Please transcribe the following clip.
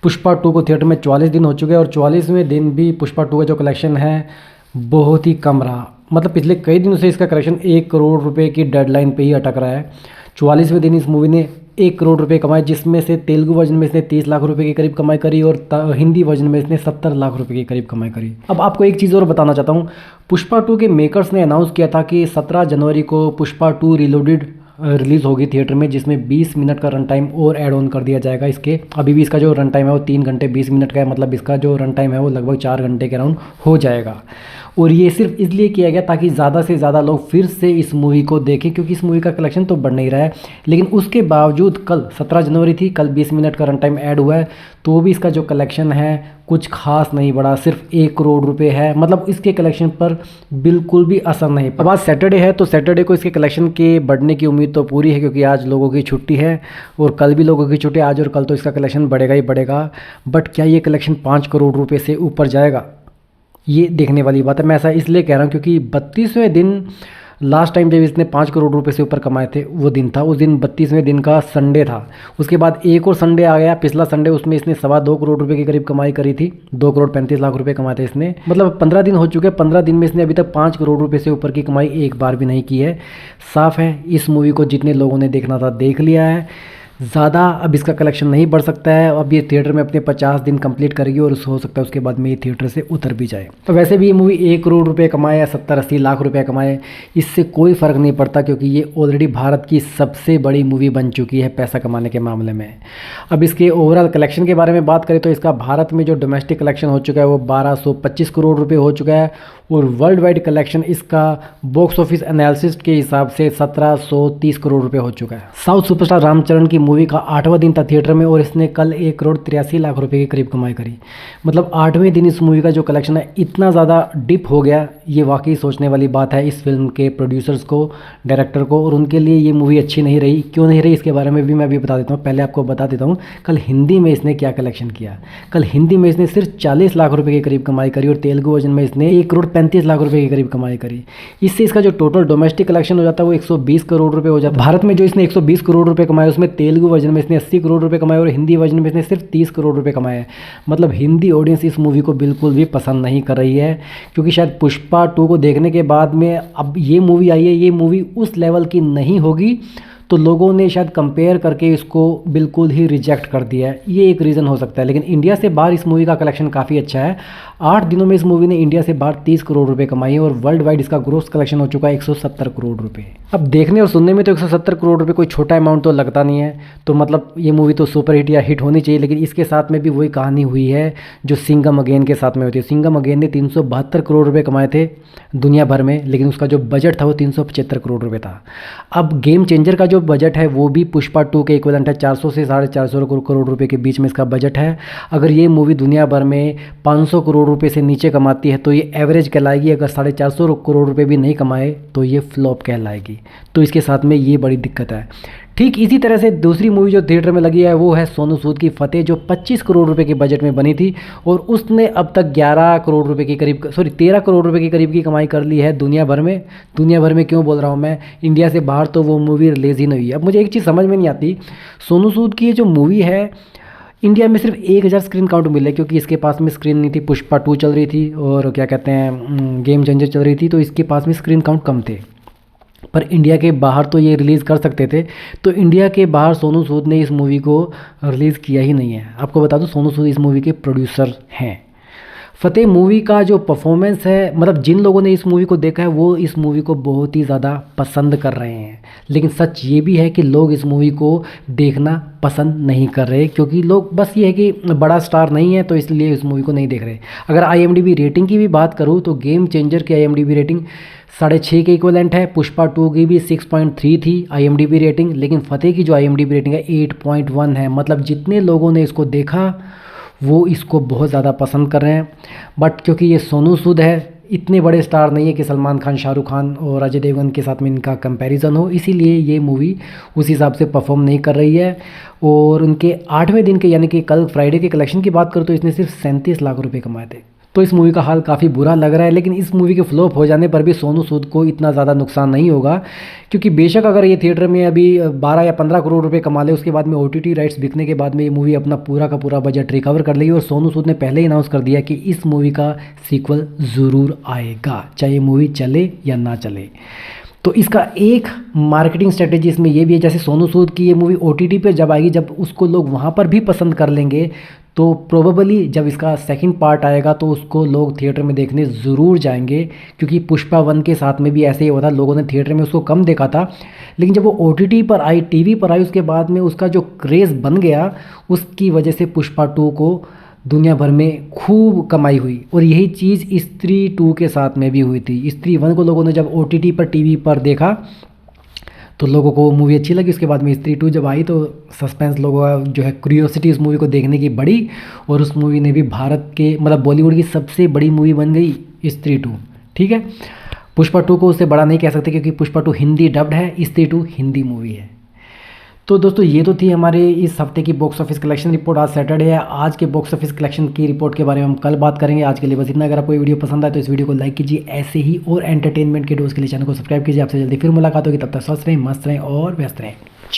पुष्पा 2 को थिएटर में 44 दिन हो चुके हैं और 44वें दिन भी पुष्पा 2 का जो कलेक्शन है बहुत ही कम रहा। मतलब पिछले कई दिनों से इसका कलेक्शन 1 करोड़ रुपए की डेडलाइन पे ही अटक रहा है। 44वें दिन इस मूवी ने 1 करोड़ रुपए कमाए, जिसमें से तेलुगु वर्जन में इसने 30 लाख रुपए के करीब कमाई करी और हिंदी वर्जन में इसने 70 लाख रुपए के करीब कमाई करी। अब आपको एक चीज़ और बताना चाहता हूँ, पुष्पा 2 के मेकर्स ने अनाउंस किया था कि 17 जनवरी को पुष्पा 2 रीलोडेड रिलीज़ होगी थिएटर में, जिसमें 20 मिनट का रन टाइम और ऐड ऑन कर दिया जाएगा इसके। अभी भी इसका जो रन टाइम है वो 3 घंटे 20 मिनट का है, मतलब इसका जो रन टाइम है वो लगभग 4 घंटे के अराउंड हो जाएगा। और ये सिर्फ इसलिए किया गया ताकि ज़्यादा से ज़्यादा लोग फिर से इस मूवी को देखें, क्योंकि इस मूवी का कलेक्शन तो बढ़ नहीं रहा है। लेकिन उसके बावजूद कल 17 जनवरी थी, कल 20 मिनट का रन टाइम ऐड हुआ है, तो भी इसका जो कलेक्शन है कुछ खास नहीं बढ़ा, सिर्फ 1 करोड़ रुपए है। मतलब इसके कलेक्शन पर बिल्कुल भी असर नहीं। अब आज सैटरडे है, तो सैटरडे को इसके कलेक्शन के बढ़ने की उम्मीद तो पूरी है, क्योंकि आज लोगों की छुट्टी है और कल भी लोगों की छुट्टी है। आज और कल तो इसका कलेक्शन बढ़ेगा ही बढ़ेगा। बट क्या ये कलेक्शन 5 करोड़ रुपए से ऊपर जाएगा, ये देखने वाली बात है। मैं ऐसा इसलिए कह रहा हूँ क्योंकि 32वें दिन लास्ट टाइम जब इसने 5 करोड़ रुपए से ऊपर कमाए थे वो दिन था, उस दिन 32वें दिन का संडे था। उसके बाद एक और संडे आ गया, पिछला संडे, उसमें इसने 2.25 करोड़ रुपए के करीब कमाई करी थी। 2 करोड़ 35 लाख रुपए कमाए थे इसने। मतलब 15 दिन हो चुके हैं, 15 दिन में इसने अभी तक 5 करोड़ रुपए से ऊपर की कमाई एक बार भी नहीं की है। साफ है इस मूवी को जितने लोगों ने देखना था देख लिया है, ज़्यादा अब इसका कलेक्शन नहीं बढ़ सकता है। अब ये थिएटर में अपने 50 दिन कंप्लीट करेगी और हो सकता है उसके बाद में ये थिएटर से उतर भी जाए। तो वैसे भी ये मूवी 1 करोड़ रुपए कमाए या 70-80 लाख रुपए कमाए, इससे कोई फ़र्क नहीं पड़ता, क्योंकि ये ऑलरेडी भारत की सबसे बड़ी मूवी बन चुकी है पैसा कमाने के मामले में। अब इसके ओवरऑल कलेक्शन के बारे में बात करें तो इसका भारत में जो डोमेस्टिक कलेक्शन हो चुका है वो 1225 करोड़ रुपये हो चुका है और वर्ल्ड वाइड कलेक्शन इसका बॉक्स ऑफिस एनालिसिस के हिसाब से 1730 करोड़ रुपए हो चुका है। साउथ सुपरस्टार रामचरण की मूवी का 8वां दिन था थिएटर में और इसने कल 1 करोड़ 83 लाख रुपए के करीब कमाई करी। मतलब 8वें दिन इस मूवी का जो कलेक्शन है इतना ज़्यादा डिप हो गया, ये वाकई सोचने वाली बात है इस फिल्म के प्रोड्यूसर्स को, डायरेक्टर को, और उनके लिए ये मूवी अच्छी नहीं रही। क्यों नहीं रही इसके बारे में भी मैं अभी बता देता हूँ। पहले आपको बता देता हूँ कल हिंदी में इसने क्या कलेक्शन किया। कल हिंदी में इसने सिर्फ 40 लाख रुपए के करीब कमाई करी और तेलुगु वर्जन में इसने 1 करोड़ 35 लाख रुपए के करीब कमाई करी। इससे इसका जो टोटल डोमेस्टिक कलेक्शन हो जाता है वो 120 करोड़ रुपए हो जाता है। भारत में जो इसने 120 करोड़ रुपए कमाए उसमें तेलुगु वर्जन में इसने 80 करोड़ रुपए कमाए और हिंदी वर्जन में इसने सिर्फ 30 करोड़ रुपए कमाए हैं। मतलब हिंदी ऑडियंस इस मूवी को बिल्कुल भी पसंद नहीं कर रही है, क्योंकि शायद पुष्पा 2 को देखने के बाद में अब ये मूवी आई है, ये मूवी उस लेवल की नहीं होगी, तो लोगों ने शायद कंपेयर करके इसको बिल्कुल ही रिजेक्ट कर दिया है। ये एक रीज़न हो सकता है। लेकिन इंडिया से बाहर इस मूवी का कलेक्शन काफ़ी अच्छा है। 8 दिनों में इस मूवी ने इंडिया से बाहर 30 करोड़ रुपए कमाई है और वर्ल्ड वाइड इसका ग्रोस कलेक्शन हो चुका है 170 करोड़ रुपए। अब देखने और सुनने में तो 170 करोड़ रुपए कोई छोटा अमाउंट तो लगता नहीं है, तो मतलब ये मूवी तो सुपर हिट या हिट होनी चाहिए। लेकिन इसके साथ में भी वही कहानी हुई है जो सिंघम अगेन के साथ में होती है। सिंघम अगेन ने 372 करोड़ रुपए कमाए थे दुनिया भर में, लेकिन उसका जो बजट था वो 375 करोड़ रुपए था। अब गेम चेंजर का जो बजट है वो भी पुष्पा 2 के इक्विवेलेंट है, 400 से 450 करोड़ रुपए के बीच में इसका बजट है। अगर ये मूवी दुनिया भर में 500 करोड़ रुपए से नीचे कमाती है तो ये एवरेज कहलाएगी। अगर 450 करोड़ रुपए भी नहीं कमाए तो ये फ्लॉप कहलाएगी। तो इसके साथ में ये बड़ी दिक्कत है। ठीक इसी तरह से दूसरी मूवी जो थिएटर में लगी है वो है सोनू सूद की फतेह, जो 25 करोड़ रुपए के बजट में बनी थी और उसने अब तक 11 करोड़ रुपए के करीब 13 करोड़ रुपए के करीब की कमाई कर ली है दुनिया भर में। दुनिया भर में क्यों बोल रहा हूँ मैं, इंडिया से बाहर तो वो मूवी रिलीज़ ही नहीं हुई। अब मुझे एक चीज़ समझ में नहीं आती, सोनू सूद की ये जो मूवी है इंडिया में सिर्फ 1000 स्क्रीन काउंट मिले, क्योंकि इसके पास में स्क्रीन नहीं थी। पुष्पा 2 चल रही थी और क्या कहते हैं गेम चेंजर चल रही थी, तो इसके पास में स्क्रीन काउंट कम थे। पर इंडिया के बाहर तो ये रिलीज़ कर सकते थे, तो इंडिया के बाहर सोनू सूद ने इस मूवी को रिलीज़ किया ही नहीं है। आपको बता दूं सोनू सूद इस मूवी के प्रोड्यूसर हैं। फतेह मूवी का जो परफॉर्मेंस है, मतलब जिन लोगों ने इस मूवी को देखा है वो इस मूवी को बहुत ही ज़्यादा पसंद कर रहे हैं। लेकिन सच ये भी है कि लोग इस मूवी को देखना पसंद नहीं कर रहे, क्योंकि लोग बस ये है कि बड़ा स्टार नहीं है तो इसलिए इस मूवी को नहीं देख रहे। अगर IMDb रेटिंग की भी बात करूँ तो गेम चेंजर की IMDb रेटिंग 6.5 के इक्वलेंट है। पुष्पा 2 की भी 6.3 थी IMDb रेटिंग, लेकिन फतेह की जो IMDb रेटिंग है 8.1 है। मतलब जितने लोगों ने इसको देखा वो इसको बहुत ज़्यादा पसंद कर रहे हैं। बट क्योंकि ये सोनू सूद है, इतने बड़े स्टार नहीं है कि सलमान खान, शाहरुख खान और अजय देवगन के साथ में इनका कंपैरिजन हो, इसीलिए ये मूवी उस हिसाब से परफॉर्म नहीं कर रही है। और उनके 8वें दिन के यानी कि कल फ्राइडे के कलेक्शन की बात करूँ तो इसने सिर्फ 37 लाख रुपए कमाए थे। तो इस मूवी का हाल काफ़ी बुरा लग रहा है। लेकिन इस मूवी के फ्लॉप हो जाने पर भी सोनू सूद को इतना ज़्यादा नुकसान नहीं होगा, क्योंकि बेशक अगर ये थिएटर में अभी 12 या 15 करोड़ रुपए कमा ले, उसके बाद में OTT राइट्स बिकने के बाद में ये मूवी अपना पूरा का पूरा बजट रिकवर कर लेगी। और सोनू सूद ने पहले ही अनाउंस कर दिया कि इस मूवी का सीक्वल ज़रूर आएगा, चाहे ये मूवी चले या ना चले। तो इसका एक मार्केटिंग स्ट्रेटेजी इसमें ये भी है, जैसे सोनू सूद की ये मूवी OTT पे जब आएगी, जब उसको लोग वहाँ पर भी पसंद कर लेंगे, तो प्रोबेबली जब इसका सेकंड पार्ट आएगा तो उसको लोग थिएटर में देखने ज़रूर जाएंगे। क्योंकि पुष्पा 1 के साथ में भी ऐसे ही हुआ था, लोगों ने थिएटर में उसको कम देखा था, लेकिन जब वो OTT पर आई, TV पर आई, उसके बाद में उसका जो क्रेज़ बन गया, उसकी वजह से पुष्पा 2 को दुनिया भर में खूब कमाई हुई। और यही चीज़ स्त्री 2 के साथ में भी हुई थी। स्त्री 1 को लोगों ने जब OTT पर, TV पर देखा तो लोगों को मूवी अच्छी लगी। उसके बाद में स्त्री 2 जब आई तो सस्पेंस, लोगों का जो है क्यूरियोसिटी उस मूवी को देखने की बढ़ी, और उस मूवी ने भी भारत के मतलब बॉलीवुड की सबसे बड़ी मूवी बन गई स्त्री 2। ठीक है, पुष्पा 2 को उससे बड़ा नहीं कह सकते, क्योंकि पुष्पा 2 हिंदी डब्ड है, स्त्री 2 हिंदी मूवी है। तो दोस्तों ये तो थी हमारे इस हफ्ते की बॉक्स ऑफिस कलेक्शन रिपोर्ट। आज सैटरडे है, आज के बॉक्स ऑफिस कलेक्शन की रिपोर्ट के बारे में हम कल बात करेंगे। आज के लिए बस इतना। अगर आपको ये वीडियो पसंद आए तो इस वीडियो को लाइक कीजिए। ऐसे ही और एंटरटेनमेंट के डोज के लिए चैनल को सब्सक्राइब कीजिए। आपसे जल्दी फिर मुलाकात होगी, तब तक स्वस्थ रहें, मस्त रहें और व्यस्त रहें।